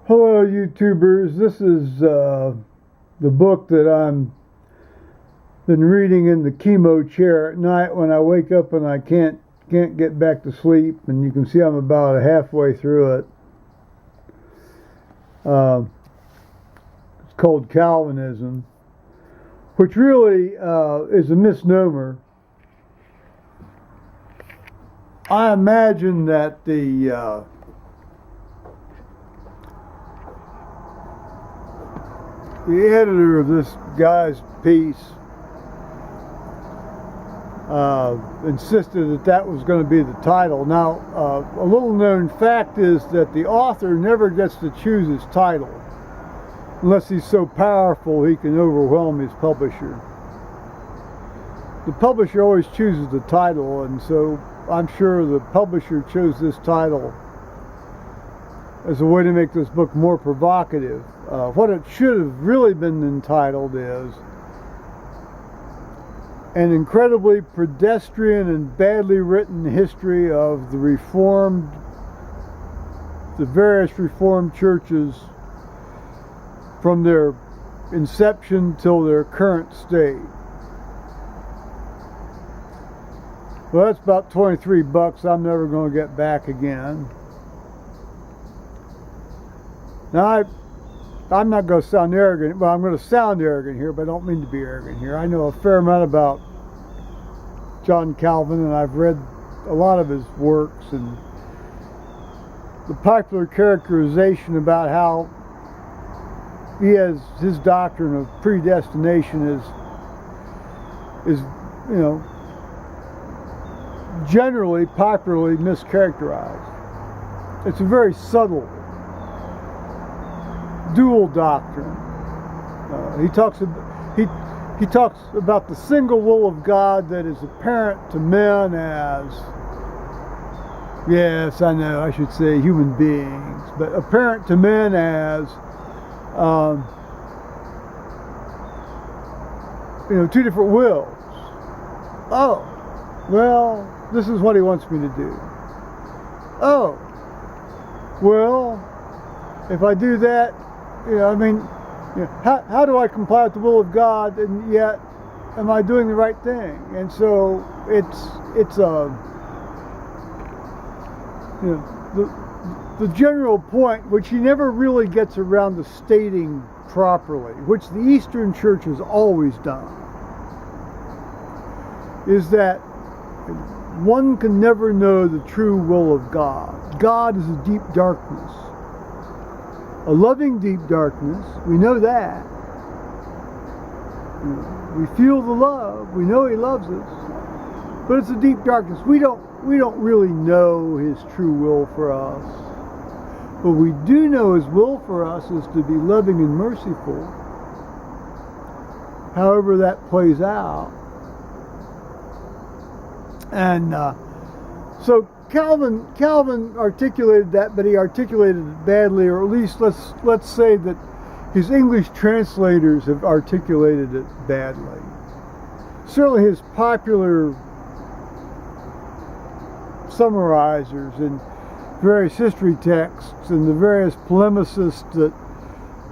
Hello, YouTubers. This is the book that I'm been reading in the chemo chair at night when I wake up and I can't get back to sleep. And you can see I'm about halfway through it. It's called Calvinism, which really is a misnomer. I imagine that the editor of this guy's piece insisted that that was going to be the title. Now, a little known fact is that the author never gets to choose his title unless he's so powerful he can overwhelm his publisher. The publisher always chooses the title, and so I'm sure the publisher chose this title as a way to make this book more provocative. What it should have really been entitled is An Incredibly Pedestrian and Badly Written History of the various Reformed churches from their inception till their current state. Well, that's about $23 I'm never going to get back again. Now, I'm not going to sound arrogant. Well, I'm going to sound arrogant here, but I don't mean to be arrogant here. I know a fair amount about John Calvin, and I've read a lot of his works, and the popular characterization about how he has his doctrine of predestination is generally popularly mischaracterized. It's a very subtle dual doctrine. He talks about the single will of God that is apparent to men as, yes, I know, I should say human beings, but apparent to men as two different wills. Oh, well, this is what he wants me to do. Oh, well, if I do that, how do I comply with the will of God, and yet am I doing the right thing? And so it's the general point, which he never really gets around to stating properly, which the Eastern Church has always done, is that one can never know the true will of God. God is a deep darkness. A loving deep darkness, we know that. We feel the love, we know he loves us, but it's a deep darkness. We don't really know his true will for us. But we do know his will for us is to be loving and merciful, however that plays out. And so Calvin articulated that, but he articulated it badly, or at least let's say that his English translators have articulated it badly. Certainly his popular summarizers in various history texts and the various polemicists that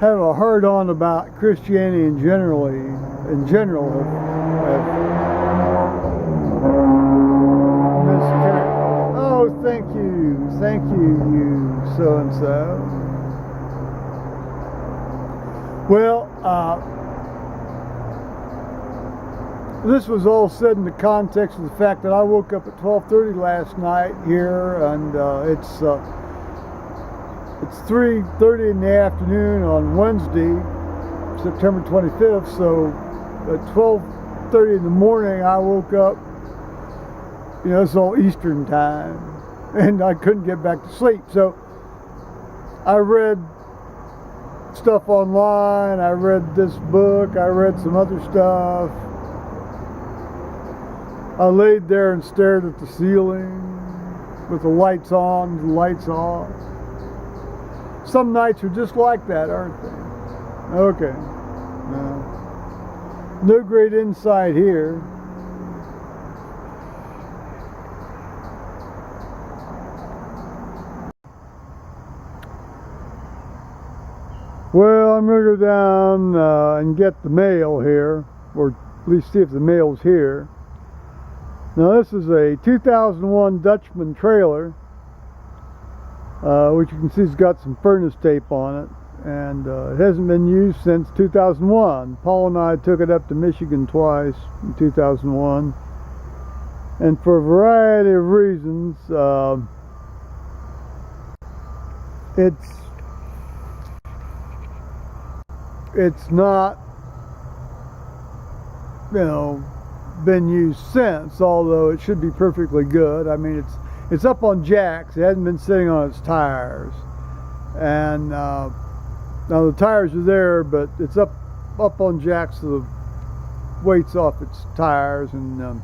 have a hard-on about Christianity in general have thank you, you so-and-so. Well, this was all said in the context of the fact that I woke up at 12:30 last night here, and it's 3:30 in the afternoon on Wednesday, September 25th, so at 12:30 in the morning I woke up. It's all Eastern time, and I couldn't get back to sleep. So I read stuff online, I read this book, I read some other stuff. I laid there and stared at the ceiling with the lights on, the lights off. Some nights are just like that, aren't they? Okay. No great insight here. Well, I'm going to go down and get the mail here, or at least see if the mail's here. Now this is a 2001 Dutchman trailer, which you can see has got some furnace tape on it, and it hasn't been used since 2001. Paul and I took it up to Michigan twice in 2001, and for a variety of reasons, it's not, you know, been used since, although it should be perfectly good. I mean, it's up on jacks. It hasn't been sitting on its tires, and now the tires are there, but it's up on jacks, so the weight's off its tires. And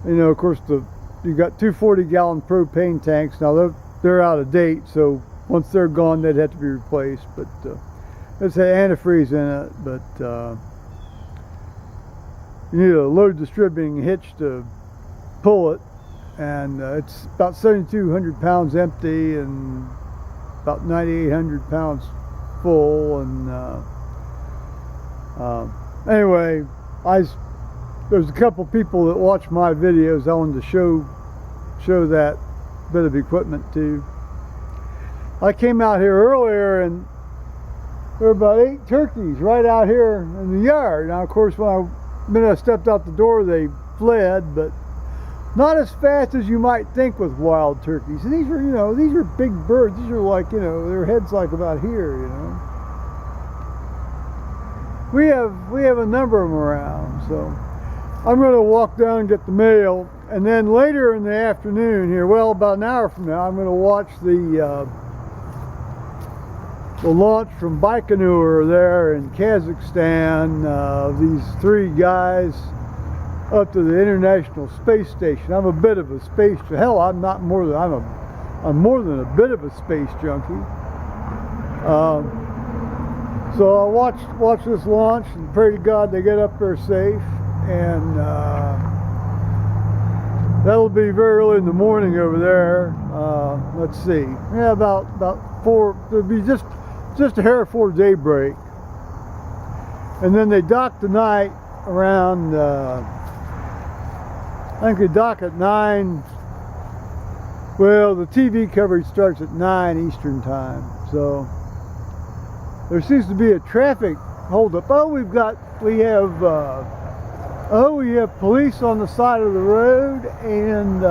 you know, of course, you got two 40-gallon propane tanks. Now they're out of date, so once they're gone, they'd have to be replaced. But it's had antifreeze in it, but you need a load distributing hitch to pull it, and it's about 7,200 pounds empty and about 9,800 pounds full. And anyway, there's a couple people that watch my videos I wanted to show that bit of equipment to. I came out here earlier and there were about 8 turkeys right out here in the yard. Now, of course, the minute I stepped out the door, they fled, but not as fast as you might think with wild turkeys. And these are, you know, these are big birds. These are like, you know, their head's like about here, you know. We have a number of them around, so I'm going to walk down and get the mail, and then later in the afternoon here, well, about an hour from now, I'm going to watch the launch from Baikonur there in Kazakhstan. These 3 guys up to the International Space Station. I'm a bit of a space, hell, I'm more than a bit of a space junkie. So I'll watch this launch and pray to God they get up there safe, and that'll be very early in the morning over there. Let's see, yeah, about 4. It'll be just a hair before daybreak, and then they dock tonight around. I think they dock at 9. Well, the TV coverage starts at 9 Eastern time, so there seems to be a traffic holdup. Oh, we have police on the side of the road, and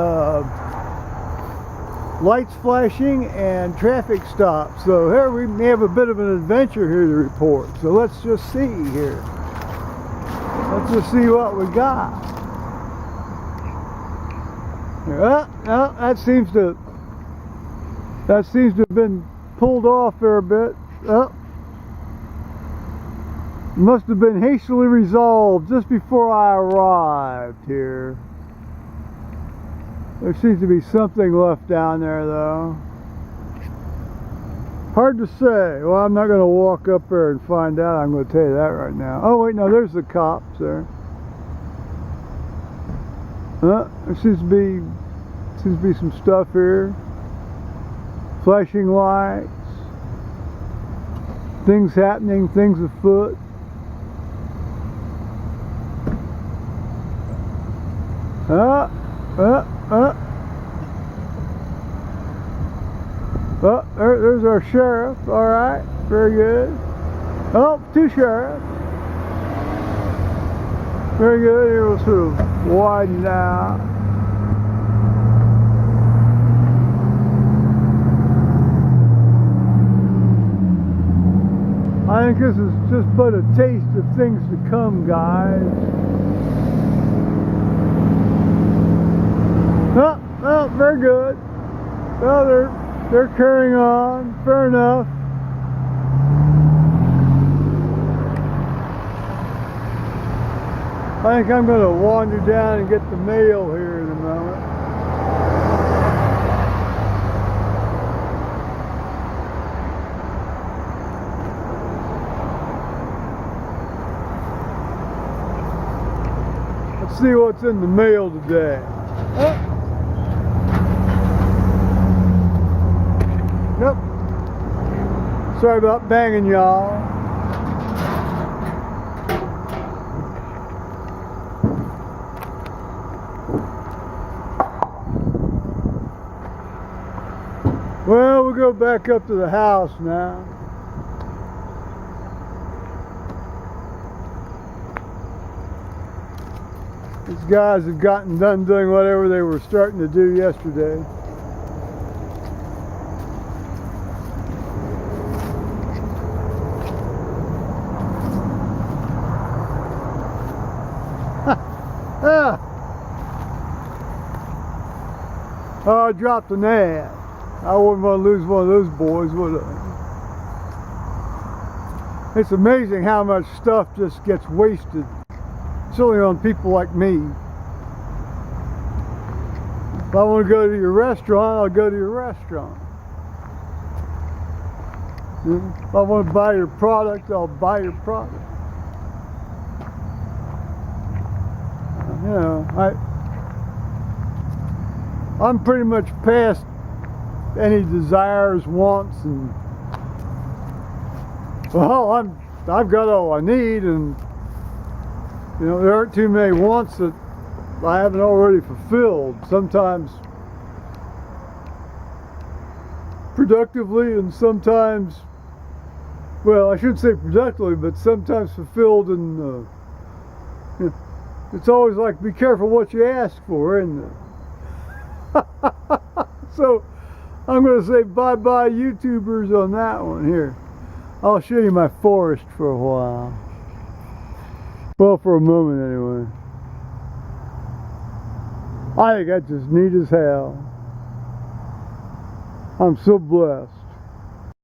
lights flashing and traffic stops. So here we may have a bit of an adventure here to report. So let's just see here. Let's just see what we got. Well, that seems to have been pulled off there a bit. Must have been hastily resolved just before I arrived here. There seems to be something left down there, though. Hard to say. Well, I'm not going to walk up there and find out. I'm going to tell you that right now. Oh, wait, no, there's the cops there. There seems to be some stuff here. Flashing lights. Things happening, things afoot. There's our sheriff. All right, very good. Oh, 2 sheriffs. Very good. Here we'll sort of widen out. I think this is just but a taste of things to come, guys. Oh, very good. Well, they're carrying on. Fair enough. I think I'm going to wander down and get the mail here in a moment. Let's see what's in the mail today. Yep. Sorry about banging y'all. Well, we'll go back up to the house now. These guys have gotten done doing whatever they were starting to do yesterday. Oh, I dropped an ad. I wouldn't want to lose one of those boys, would I? It's amazing how much stuff just gets wasted. Certainly on people like me. If I want to go to your restaurant, I'll go to your restaurant. If I want to buy your product, I'll buy your product. You know, I'm pretty much past any desires, wants, and well, I've got all I need, and you know, there aren't too many wants that I haven't already fulfilled. Sometimes productively, and sometimes, well, I shouldn't say productively, but sometimes fulfilled. And you know, it's always like, be careful what you ask for, isn't it? So I'm going to say bye-bye YouTubers on that one. Here, I'll show you my forest for a while. Well, for a moment anyway. I think that's just neat as hell. I'm so blessed.